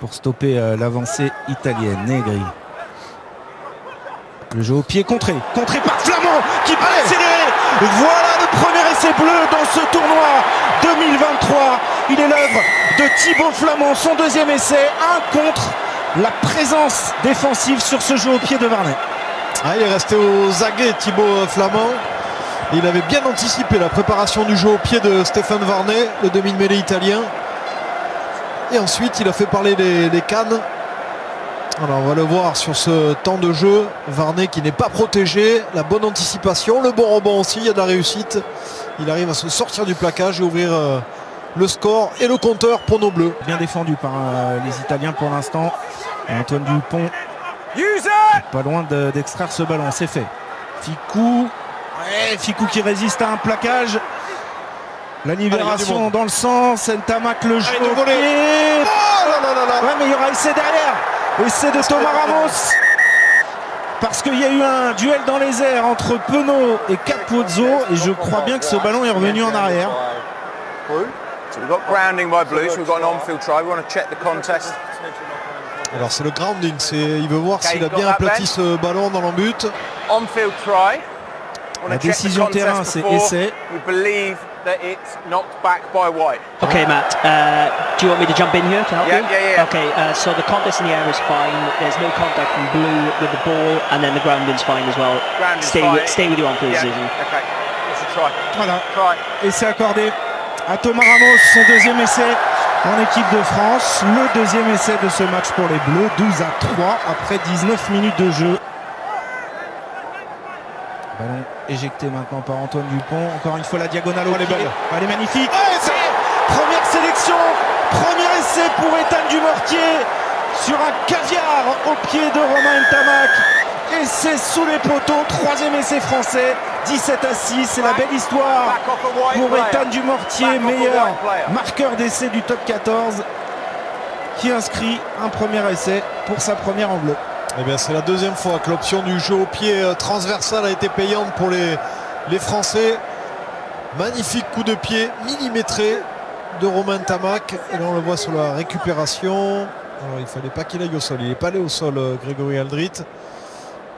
pour stopper l'avancée italienne. Negri. Le jeu au pied contré par Flamand qui peut accélérer. Voilà le premier essai bleu dans ce tournoi 2023. Il est l'œuvre de Thibaut Flamand, son deuxième essai, un contre la présence défensive sur ce jeu au pied de Varney. Il est resté aux aguets Thibaut Flamand. Il avait bien anticipé la préparation du jeu au pied de Stéphane Varney, le demi de mêlée italien. Et ensuite il a fait parler les cannes. Alors on va le voir sur ce temps de jeu. Varney qui n'est pas protégé, la bonne anticipation, le bon rebond aussi, il y a de la réussite. Il arrive à se sortir du plaquage et ouvrir le score et le compteur pour nos bleus. Bien défendu par les Italiens pour l'instant. Antoine Dupont pas loin d'extraire ce ballon, c'est fait. Ficou, Ficou qui résiste à un plaquage. La libération dans le sens, Ntamak le joue au pied. Ouais, mais il y aura essai derrière. Essai de Thomas Ramos. Parce qu'il y a eu un duel dans les airs entre Penaud et Capozzo. Et je crois bien que ce ballon est revenu en arrière. Alors c'est le grounding, il veut voir s'il a bien aplati ce ballon dans l'en-but. La décision terrain, c'est essai. Okay, Matt, do you want me to jump in here to help you? Yeah. Okay, so the contest in the air is fine. There's no contact from Blue with the ball, and then the grounding's fine as well. Stay with your on-field decision. Okay, let's try. Voilà, essai accordé à Thomas Ramos, son deuxième essai en équipe de France. Le deuxième essai de ce match pour les Bleus, 12-3 après 19 minutes de jeu. Ballon éjecté maintenant par Antoine Dupont. Encore une fois la diagonale au pied. Elle est magnifique. Première sélection, premier essai pour Ethan Dumortier sur un caviar au pied de Romain Ntamak. Essai sous les poteaux, troisième essai français, 17-6. C'est la belle histoire pour Ethan Dumortier, meilleur marqueur d'essai du top 14, qui inscrit un premier essai pour sa première en bleu. Eh bien, c'est la deuxième fois que l'option du jeu au pied transversal a été payante pour les Français. Magnifique coup de pied millimétré de Romain Ntamak. Et là on le voit sur la récupération. Alors, il ne fallait pas qu'il aille au sol. Il n'est pas allé au sol, Grégory Aldrit.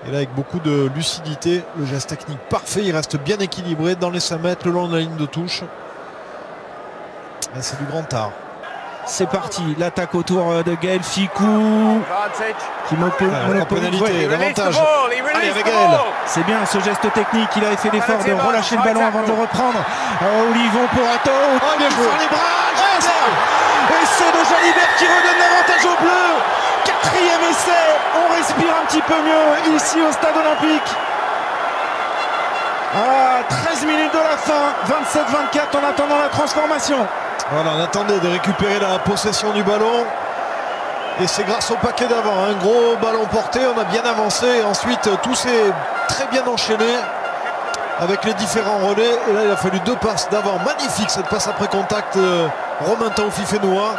Et là avec beaucoup de lucidité, le geste technique parfait. Il reste bien équilibré dans les 5 mètres le long de la ligne de touche. C'est du grand art. C'est parti, l'attaque autour de Gaël Ficou qui pénalité, l'avantage. Allez avec Gaël. C'est bien ce geste technique, il avait fait l'effort de relâcher le ballon avant de le reprendre. Olivon Porato, bien joué. les bras, essai de Jalibert qui redonne l'avantage aux Bleus. Quatrième essai, on respire un petit peu mieux ici au stade olympique. 13 minutes de la fin, 27-24 en attendant la transformation. Voilà, on attendait de récupérer la possession du ballon. Et c'est grâce au paquet d'avant. Un gros ballon porté, on a bien avancé. Et ensuite, tout s'est très bien enchaîné avec les différents relais. Et là, il a fallu 2 passes d'avant. Magnifique cette passe après contact de Romain Taoufifénois.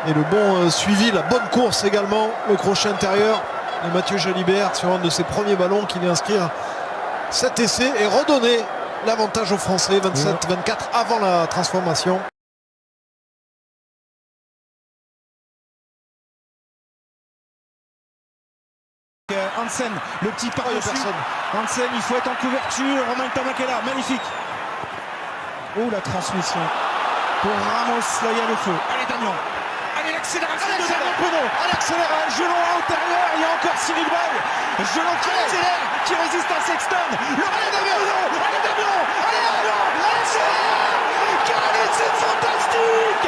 Et le bon suivi, la bonne course également. Le crochet intérieur de Mathieu Jalibert sur un de ses premiers ballons qui vient inscrire cet essai et redonner l'avantage aux Français, 27-24 avant la transformation. Hansen, le petit par-dessus. Hansen, il faut être en couverture. Romain Ntamak est là, magnifique. Oh, la transmission. Pour Ramos, là il y a le feu. Allez Damien. Allez l'accélération de Damien Penaud. Allez accélère, Gelon à intérieur. Il y a encore Cyril Bay. Gelon qui accélère, qui résiste à Sexton. Le relais Damien. Allez Damien. Allez Damien. Allez, c'est fantastique.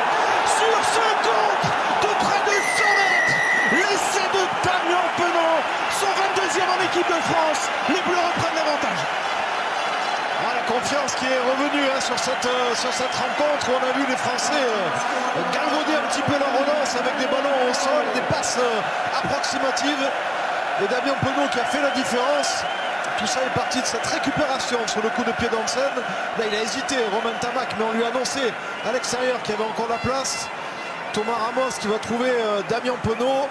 Sur ce compte de près de 100 mètres. L'essai de Damien Penaud. Son 22e en équipe de France. Les Bleus reprennent l'avantage. La confiance qui est revenue sur cette rencontre où on a vu les Français galvauder un petit peu leur relance avec des ballons au sol, des passes approximatives. Et Damien Penaud qui a fait la différence. Tout ça est parti de cette récupération sur le coup de pied d'Hansen. Là il a hésité, Romain Ntamak, mais on lui a annoncé à l'extérieur qu'il y avait encore la place. Thomas Ramos qui va trouver Damien Penaud.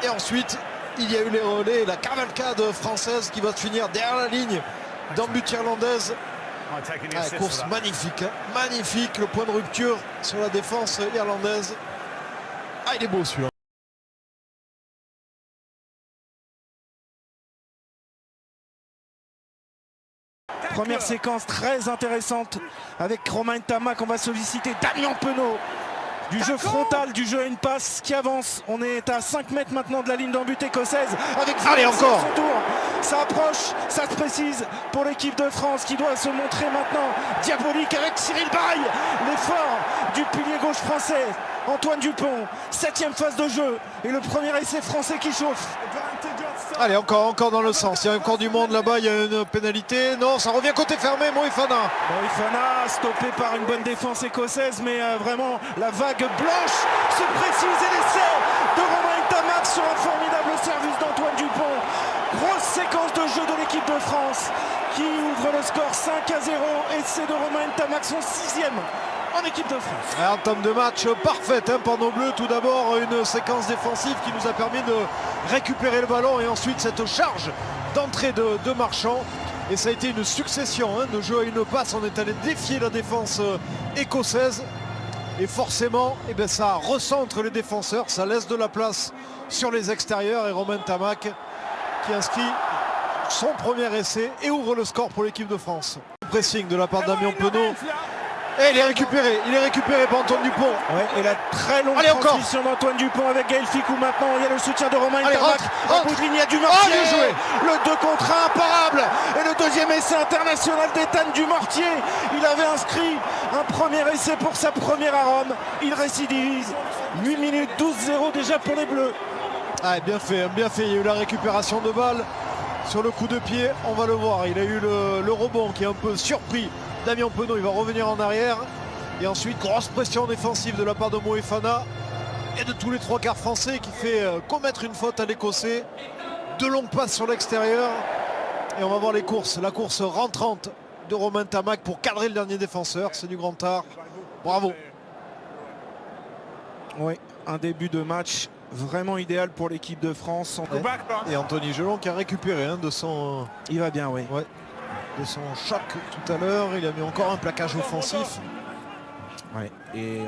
Et ensuite il y a eu les relais, la cavalcade française qui va se finir derrière la ligne dans le but irlandaise. Course magnifique, magnifique, le point de rupture sur la défense irlandaise. Ah, il est beau celui-là. Première séquence très intéressante avec Romain Ntamak. On va solliciter Damien Penaud. Du jeu frontal, du jeu à une passe qui avance. On est à 5 mètres maintenant de la ligne d'en but écossaise. Avec allez, encore son tour. Ça approche, ça se précise pour l'équipe de France qui doit se montrer maintenant diabolique avec Cyril Baille. L'effort du pilier gauche français, Antoine Dupont. 7e phase de jeu et le premier essai français qui chauffe. Allez, encore dans le sens. Il y a encore du monde là-bas, il y a une pénalité. Non, ça revient côté fermé, Moefana. Moefana stoppé par une bonne défense écossaise, mais vraiment la vague blanche se précise et l'essai de Romain Ntamak sur un formidable service d'Antoine Dupont. Grosse séquence de jeu de l'équipe de France qui ouvre le score 5-0. Essai de Romain Ntamak, son 6e en équipe de France. Un entame de match parfaite pour nos Bleus. Tout d'abord une séquence défensive qui nous a permis de récupérer le ballon et ensuite cette charge d'entrée de Marchand. Et ça a été une succession de jeux à une passe. On est allé défier la défense écossaise. Et forcément, ça recentre les défenseurs. Ça laisse de la place sur les extérieurs. Et Romain Ntamak qui inscrit son premier essai et ouvre le score pour l'équipe de France. Pressing de la part d'Damien Penaud. Et il est récupéré par Antoine Dupont. Ouais, et la très longue transition d'Antoine Dupont avec Gaël Ficou maintenant. Il y a le soutien de Romain Ntamak. En bout de ligne, il y a Dumortier. Bien joué. Le 2 contre 1 imparable. Et le deuxième essai international d'Étienne Dumortier. Il avait inscrit un premier essai pour sa première à Rome. Il récidivise. 8 minutes 12-0 déjà pour les Bleus. Ah, bien fait. Il y a eu la récupération de balle sur le coup de pied. On va le voir. Il a eu le rebond qui est un peu surpris. Damien Penaud, il va revenir en arrière. Et ensuite, grosse pression défensive de la part de Moefana et de tous les trois quarts français qui fait commettre une faute à l'Écossais. De longues passes sur l'extérieur. Et on va voir les courses. La course rentrante de Romain Ntamak pour cadrer le dernier défenseur. C'est du grand art. Bravo. Oui, un début de match vraiment idéal pour l'équipe de France. Et Anthony Gelon qui a récupéré de son... Il va bien, oui. Ouais. De son choc tout à l'heure, il a mis encore un plaquage offensif. Ouais. Et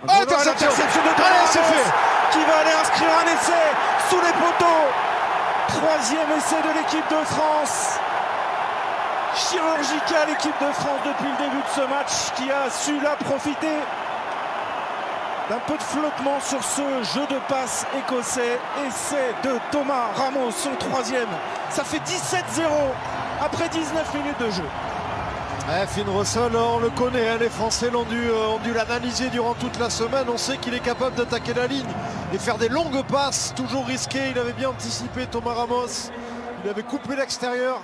interception de Allez, c'est fait. Qui va aller inscrire un essai sous les poteaux. 3e essai de l'équipe de France. Chirurgical l'équipe de France depuis le début de ce match qui a su là profiter d'un peu de flottement sur ce jeu de passe écossais. Essai de Thomas Ramos, son 3e. Ça fait 17-0 après 19 minutes de jeu. Finn Russell, on le connaît, les Français ont dû l'analyser durant toute la semaine. On sait qu'il est capable d'attaquer la ligne et faire des longues passes, toujours risquées. Il avait bien anticipé Thomas Ramos. Il avait coupé l'extérieur.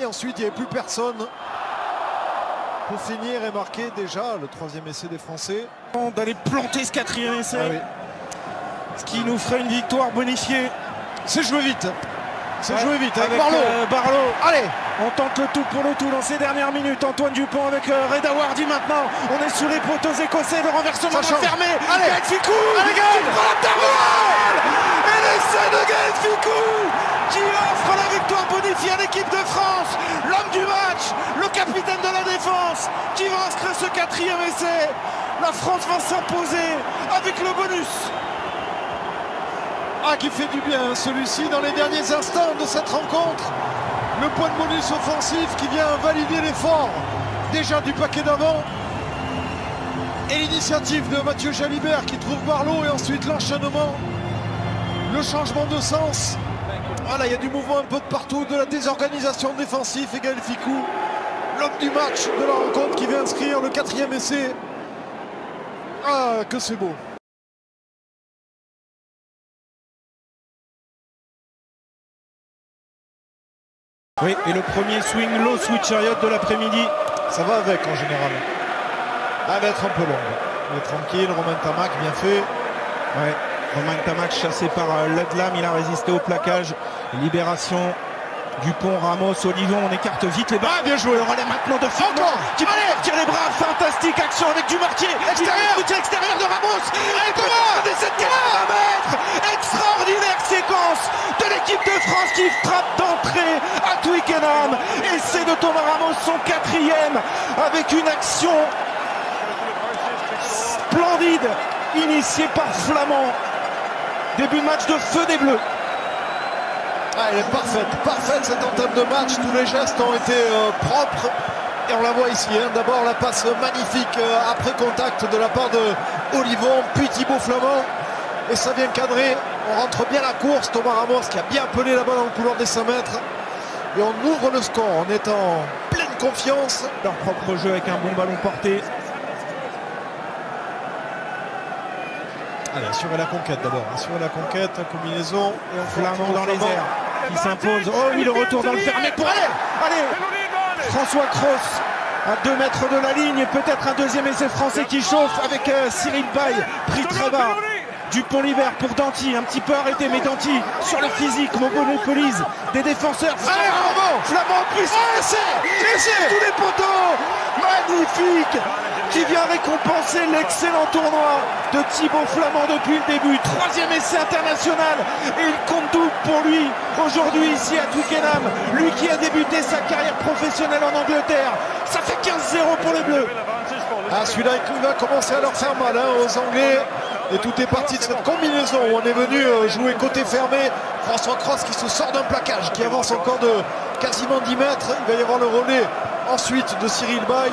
Et ensuite, il n'y avait plus personne pour finir et marquer déjà le 3e essai des Français. D'aller planter ce 4e essai. Ah oui. Ce qui nous ferait une victoire bonifiée. C'est joué vite. C'est joué vite avec Barlow. Allez, on tente le tout pour le tout dans ces dernières minutes. Antoine Dupont avec Reda Wardy maintenant. On est sous les poteaux écossais. Le renversement fermé. Allez, Gaël Ficou. Allez, Gaël. Et l'essai de Gaël Ficou qui offre la victoire bonifiée à l'équipe de France. L'homme du match, le capitaine de la défense qui va inscrire ce 4e essai. La France va s'imposer avec le bonus. Qui fait du bien celui-ci dans les derniers instants de cette rencontre. Le point de bonus offensif qui vient valider l'effort déjà du paquet d'avant. Et l'initiative de Mathieu Jalibert qui trouve Barlow et ensuite l'enchaînement. Le changement de sens. Voilà, il y a du mouvement un peu de partout, de la désorganisation défensive. Et Gaël Ficou, l'homme du match de la rencontre qui vient inscrire le 4e essai. Ah, que c'est beau. Oui, et le premier swing low switch chariot de l'après-midi. Ça va avec en général. Elle va être un peu longue. Mais tranquille, Romain Ntamak, bien fait. Ouais, Romain Ntamak chassé par Ledlam, il a résisté au plaquage. Libération Dupont, Ramos, Olivon, on écarte vite les bras. Bien joué. Le relais maintenant de Ficou qui va sortir les bras. Fantastique action avec Dumortier. Extérieur de Ramos. Et Thomas des 7 km. Extraordinaire séquence de l'équipe de France qui frappe d'entrée à Twickenham. Essai de Thomas Ramos, son 4e, avec une action splendide. initié par Flamand. Début de match de feu des Bleus. Ah, elle est parfaite cette entame de match. Tous les gestes ont été propres. Et on la voit ici, hein. D'abord la passe magnifique après contact de la part de Olivon, puis Thibaut Flamand. Et ça vient cadrer. On rentre bien la course. Thomas Ramos qui a bien pelé la balle dans le couloir des 5 mètres. Et on ouvre le score en étant en pleine confiance. Leur propre jeu avec un bon ballon porté. Allez, assurer la conquête d'abord. Assurer la conquête, combinaison. Et on Flamand dans les airs qui s'impose. Oh oui, le retour dans le fermé pour allez François Cross à 2 mètres de la ligne. Et peut-être un deuxième essai français qui chauffe avec Cyril Bay pris très bas. Dupont libère pour Danty, un petit peu arrêté, mais Danty sur le physique, monopolise des défenseurs. Flamand puissant, tous les poteaux, magnifique, qui vient récompenser l'excellent tournoi de Thibaut Flamand depuis le début. 3e essai international et il compte double pour lui aujourd'hui ici à Twickenham. Lui qui a débuté sa carrière professionnelle en Angleterre. Ça fait 15-0 pour les Bleus. Ah, celui-là il va commencer à leur faire mal aux Anglais. Et tout est parti de cette combinaison où on est venu jouer côté fermé. François Cross qui se sort d'un plaquage, qui avance encore de quasiment 10 mètres. Il va y avoir le relais ensuite de Cyril Bay.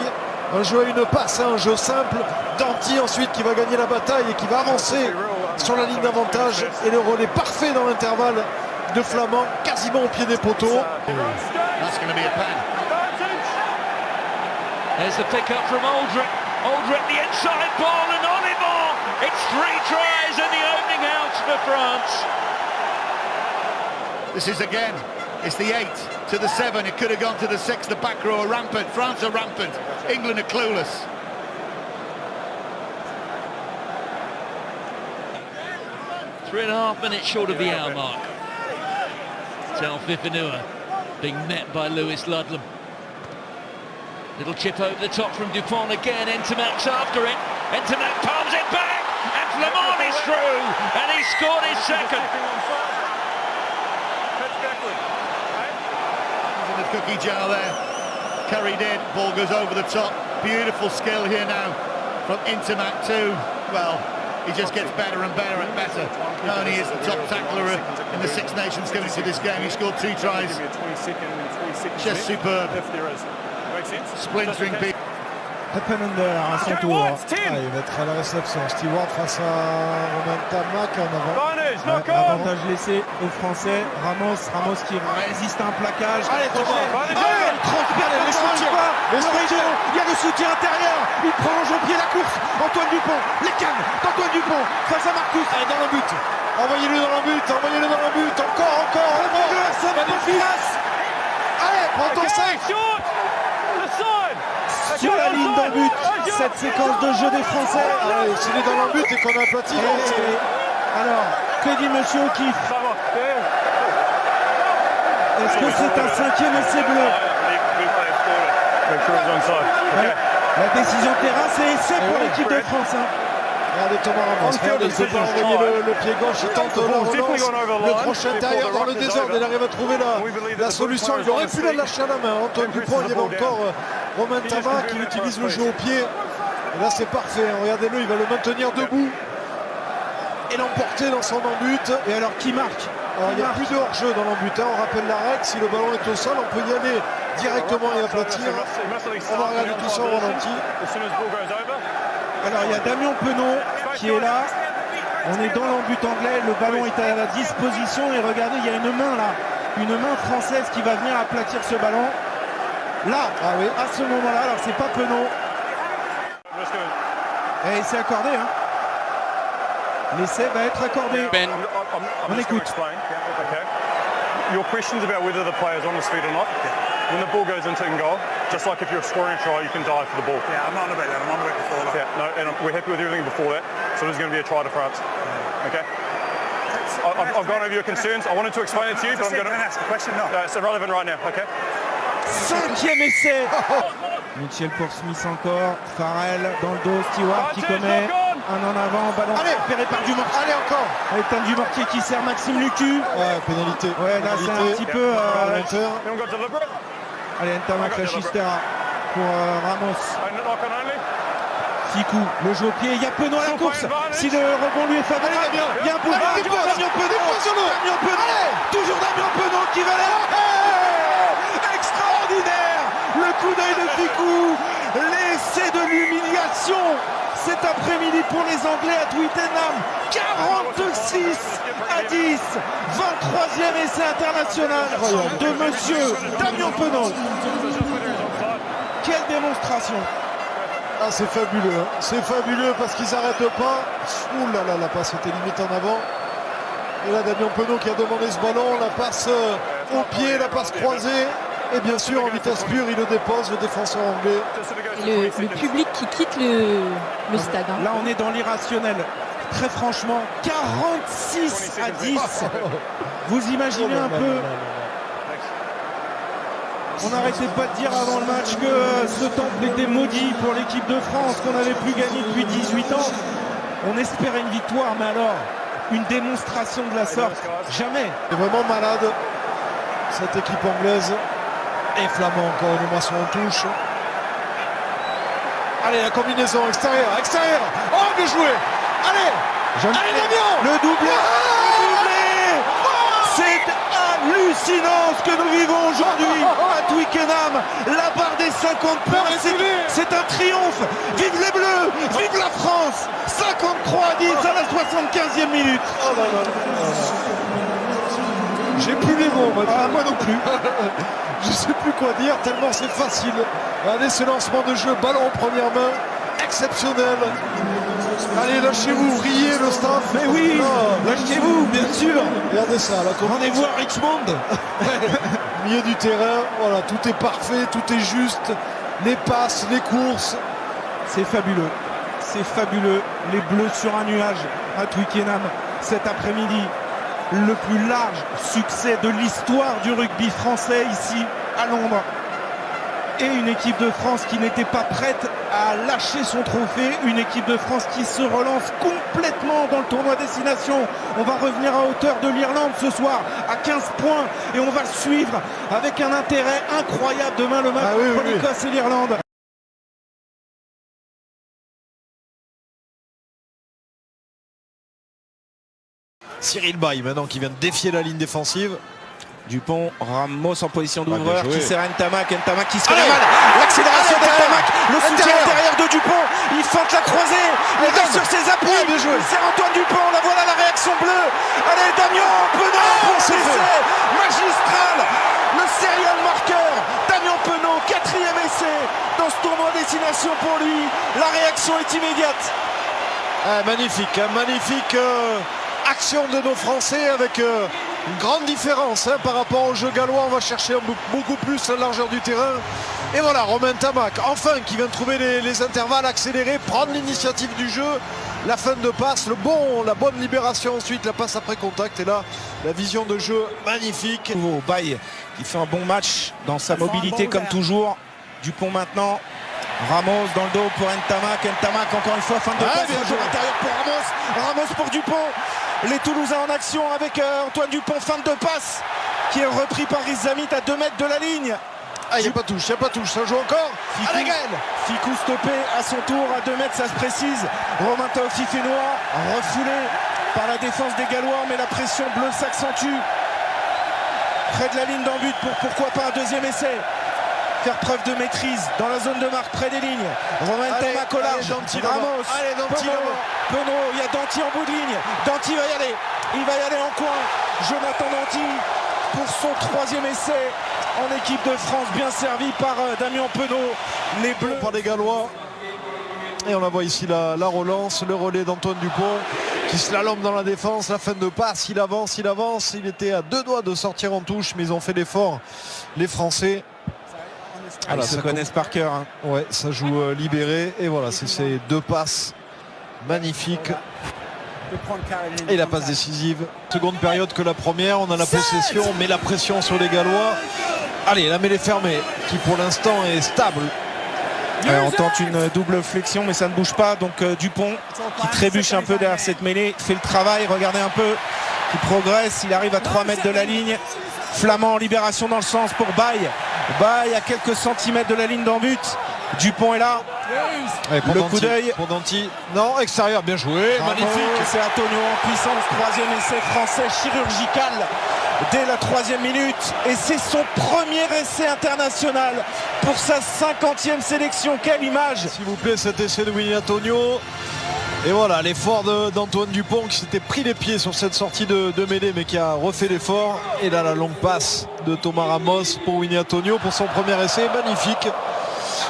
Un jeu à une passe, un jeu simple. Danty ensuite qui va gagner la bataille et qui va avancer sur la ligne d'avantage. Et le relais parfait dans l'intervalle de Flamand, quasiment au pied des poteaux. There's the pick up from Aldrich. Aldrich the inside ball and Olivon. It's 3 tries in the opening out for France. This is again, it's the 8 to the 7. It could have gone to the 6. The back row are rampant. France are rampant. England are clueless. Three and a half minutes short of the hour mark. Tal Fifanua being met by Lewis Ludlam. Little chip over the top from Dupont again. Entermac's after it. Entermac palms it back, and Flamand is through, and he scored his second. In the cookie jar there, carried in, ball goes over the top. Beautiful skill here now from Entermac too. Well, he just gets better and better and better. Not only is the top tackler in the Six Nations coming to this game, he scored 2 tries. Just superb. Splintering people. Heppenender à son tour. Il va être à la réception. Stewart face à Romain Tamac en avant. Avantage laissé aux Français. Ramos qui résiste à un plaquage. Allez, il transperce le soutien. Il y a le soutien intérieur. Il prolonge au pied la course. Antoine Dupont, les cannes d'Antoine Dupont face à Marcus. Allez, dans le but. Envoyez-le dans le but. Encore. Magnifique. Allez, prends ton 5. Sur la ligne d'un but, cette séquence de jeu des Français. S'il est dans le but et qu'on a aplati. Alors, que dit Monsieur O'Keefe? Est-ce que c'est un 5e essai bleu? La décision de terrain, c'est essai pour l'équipe de France. Regardez Thomas Ramos, il ne peut pas envoyer le pied gauche, il tente la relance, le crochet intérieur dans le désordre, il arrive à trouver la solution. Il aurait pu la lâcher à la main. Antoine Dupont, il y avait encore Romain Tamac qui utilise le jeu au pied. Et là c'est parfait, regardez-le, il va le maintenir debout et l'emporter dans son embut. Et alors qui marque? Alors, il n'y a plus de hors-jeu dans l'embut, on rappelle la règle, si le ballon est au sol, on peut y aller directement et aplatir. On va regarder tout ça au ralenti. Alors il y a Damien Penaud qui est là. On est dans l'embut anglais, le ballon est à la disposition et regardez, il y a une main là, une main française qui va venir aplatir ce ballon. Là, à ce moment-là, alors c'est pas Penaud. Et c'est accordé, hein. L'essai va être accordé. Ben, on écoute. Your questions about whether the player's on his feet or not. When the ball goes into goal, just like if you're scoring a try, you can dive for the ball. Yeah, I'm not about that. I'm on about before that. Yeah, no, and we're happy with everything before that. So there's going to be a try to France. Okay. I've gone over your concerns. I wanted to explain it to you, but I'm going to ask the question. No, it's irrelevant right now. Okay. 5e essai. Mitchell pour Smith encore. Farrell dans le dos. Stewart qui commet un en avant. Ballon récupéré par Dumortier. Allez encore. Avec un Dumortier qui sert Maxime Lucu. Ouais, pénalité. Ouais, là c'est un petit peu. Allez, Ntamak la Chistera pour Ramos. Ficou, le jeu au pied, il y a Penaud à la course. Si le rebond lui est favorable, il y a un boulevard. Allez, dépose. Damien Penaud, toujours Damien Penaud qui va là. Extraordinaire, le coup d'œil de Ficou, l'essai de l'humiliation cet après-midi pour les Anglais à Twickenham. 46-10, 23e essai international de monsieur Damien Penaud. Quelle démonstration! Ah, c'est fabuleux, hein. C'est fabuleux parce qu'ils n'arrêtent pas. Ouh là là, la passe était limite en avant. Et là, Damien Penaud qui a demandé ce ballon, la passe au pied, la passe croisée. Et bien sûr, en vitesse pure, il le dépose, le défenseur anglais. Le public qui quitte le stade. Hein. Là, on est dans l'irrationnel. Très franchement, 46-10. Vous imaginez un peu. On n'arrêtait pas de dire avant le match que ce temple était maudit pour l'équipe de France, qu'on n'avait plus gagné depuis 18 ans. On espérait une victoire, mais alors, une démonstration de la sorte, jamais. C'est vraiment malade, cette équipe anglaise. Et Flamand encore une animation en touche. Allez, la combinaison extérieure. Oh, bien joué. Allez, Damien. Le doublé. C'est hallucinant ce que nous vivons aujourd'hui à Twickenham. La barre des 50 points, c'est un triomphe. Vive les Bleus, vive la France. 53-10 à la 75e minute. Oh là là. J'ai plus les mots, moi non plus. Je sais plus quoi dire, tellement c'est facile. Allez, ce lancement de jeu, ballon en première main, exceptionnel. Allez, lâchez-vous, riez le staff. Mais oui, lâchez-vous, bien sûr. Regardez ça, la Rendez-vous à Richmond. milieu du terrain, voilà, tout est parfait, tout est juste. Les passes, les courses. C'est fabuleux. C'est fabuleux. Les Bleus sur un nuage à Twickenham cet après-midi. Le plus large succès de l'histoire du rugby français ici à Londres. Et une équipe de France qui n'était pas prête à lâcher son trophée. Une équipe de France qui se relance complètement dans le tournoi Destination. On va revenir à hauteur de l'Irlande ce soir à 15 points. Et on va suivre avec un intérêt incroyable demain le match entre l'Écosse et l'Irlande. Cyril Baille maintenant qui vient de défier la ligne défensive. Dupont, Ramos en position d'ouvreur, bien joué. qui sert à Ntamak qui se fait mal. L'accélération d'Ntamak, le soutien intérieur de Dupont, il feinte la croisée, il va sur ses appuis, il sert Antoine Dupont, la voilà la réaction bleue. Allez, Damien Penaud pour ses essais, magistral, le serial marqueur, Damien Penaud, 4e essai dans ce tournoi Destination pour lui, la réaction est immédiate. Magnifique, magnifique action de nos Français avec une grande différence par rapport au jeu gallois. On va chercher beaucoup plus la largeur du terrain. Et voilà, Romain Ntamak, enfin, qui vient de trouver les intervalles accélérés, prendre l'initiative du jeu, la fin de passe, la bonne libération ensuite, la passe après contact. Et là, la vision de jeu magnifique. Baye qui fait un bon match dans sa mobilité comme toujours. Dupont maintenant. Ramos dans le dos pour Ntamak encore une fois, fin de passe, un jour intérieur pour Ramos pour Dupont. Les Toulousains en action avec Antoine Dupont, fin de passe qui est repris par Rizamit à 2 mètres de la ligne. Ah, il n'y a pas touche, ça joue encore. Ficou stoppé à son tour à 2 mètres, ça se précise. Romain Taofifénois refoulé par la défense des Gallois, mais la pression bleue s'accentue. Près de la ligne d'en but pour pourquoi pas un deuxième essai. Faire preuve de maîtrise dans la zone de marque près des lignes. Romain Ntamak au large. Ramos, Penaud, il y a Danty en bout de ligne. Danty va y aller. Il va y aller en coin. Jonathan Danty pour son 3e essai en équipe de France, bien servi par Damien Penaud. Les Bleus par les Gallois. Et on la voit ici la relance, le relais d'Antoine Dupont qui slalome dans la défense, la fin de passe, il avance. Il était à 2 doigts de sortir en touche, mais ils ont fait l'effort, les Français. Ils se connaissent par cœur. Ouais, ça joue libéré. Et voilà, c'est ces 2 passes magnifiques. Et la passe décisive. Seconde période que la première. On a la possession, mais la pression sur les Gallois. Allez, la mêlée fermée, qui pour l'instant est stable. On tente une double flexion, mais ça ne bouge pas. Donc Dupont, qui trébuche un peu derrière cette mêlée, fait le travail. Regardez un peu, il progresse. Il arrive à 3 mètres de la ligne. Flamand en libération dans le sens pour Baye. Baye à quelques centimètres de la ligne d'en but. Dupont est là. Allez, pour Le Danti, coup d'œil. pour Danti. Non, extérieur, bien joué, Bravo, magnifique. c'est Antonio en puissance, troisième essai français chirurgical dès la 3e minute. Et c'est son premier essai international pour sa 50e sélection. Quelle image! S'il vous plaît, cet essai de Willy Antonio. Et voilà, l'effort d'Antoine Dupont qui s'était pris les pieds sur cette sortie de mêlée, mais qui a refait l'effort. Et là, la longue passe de Thomas Ramos pour Willy Antonio pour son premier essai, magnifique.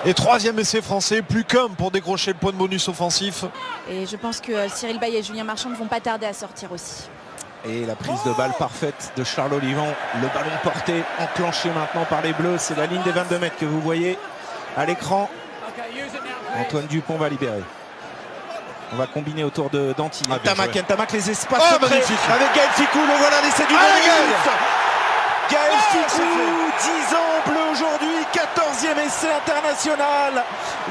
Et 3e essai français, plus qu'un pour décrocher le point de bonus offensif. Et je pense que Cyril Bay et Julien Marchand ne vont pas tarder à sortir aussi. Et la prise de balle parfaite de Charles Olivon. Le ballon porté, enclenché maintenant par les Bleus. C'est la ligne des 22 mètres que vous voyez à l'écran. Antoine Dupont va libérer. On va combiner autour de Danti. Ah, bien joué. Ntamak les espaces Oh, secrets magnifique. avec Gaël Ficou. Le voilà l'essai du Allez, bonus. Gaël c'est Ficou, 10 ans bleu aujourd'hui, 14e essai international.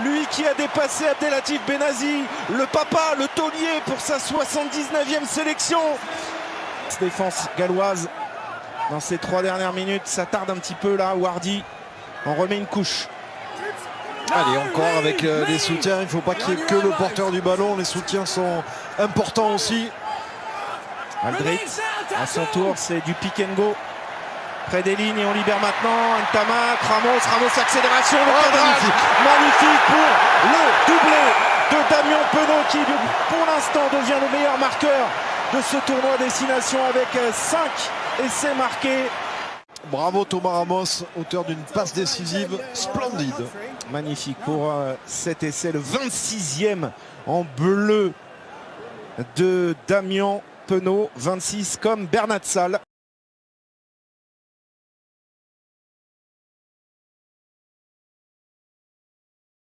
Lui qui a dépassé Abdelatif Benazi, le papa, le taulier pour sa 79e sélection. Défense galloise dans ces 3 dernières minutes, ça tarde un petit peu là. Wardy en remet une couche. Allez, encore avec les soutiens, il ne faut pas qu'il y ait que le porteur du ballon, les soutiens sont importants aussi. Aldrit, à son tour, c'est du pick and go. Près des lignes et on libère maintenant. Ntamak, Ramos, accélération, le cadrage. Magnifique pour le doublé de Damien Penaud qui pour l'instant devient le meilleur marqueur de ce tournoi destination avec 5 essais marqués. Bravo Thomas Ramos, auteur d'une passe décisive splendide. Magnifique pour cet essai, le 26e en bleu de Damien Penaud, 26 comme Bernat Salle.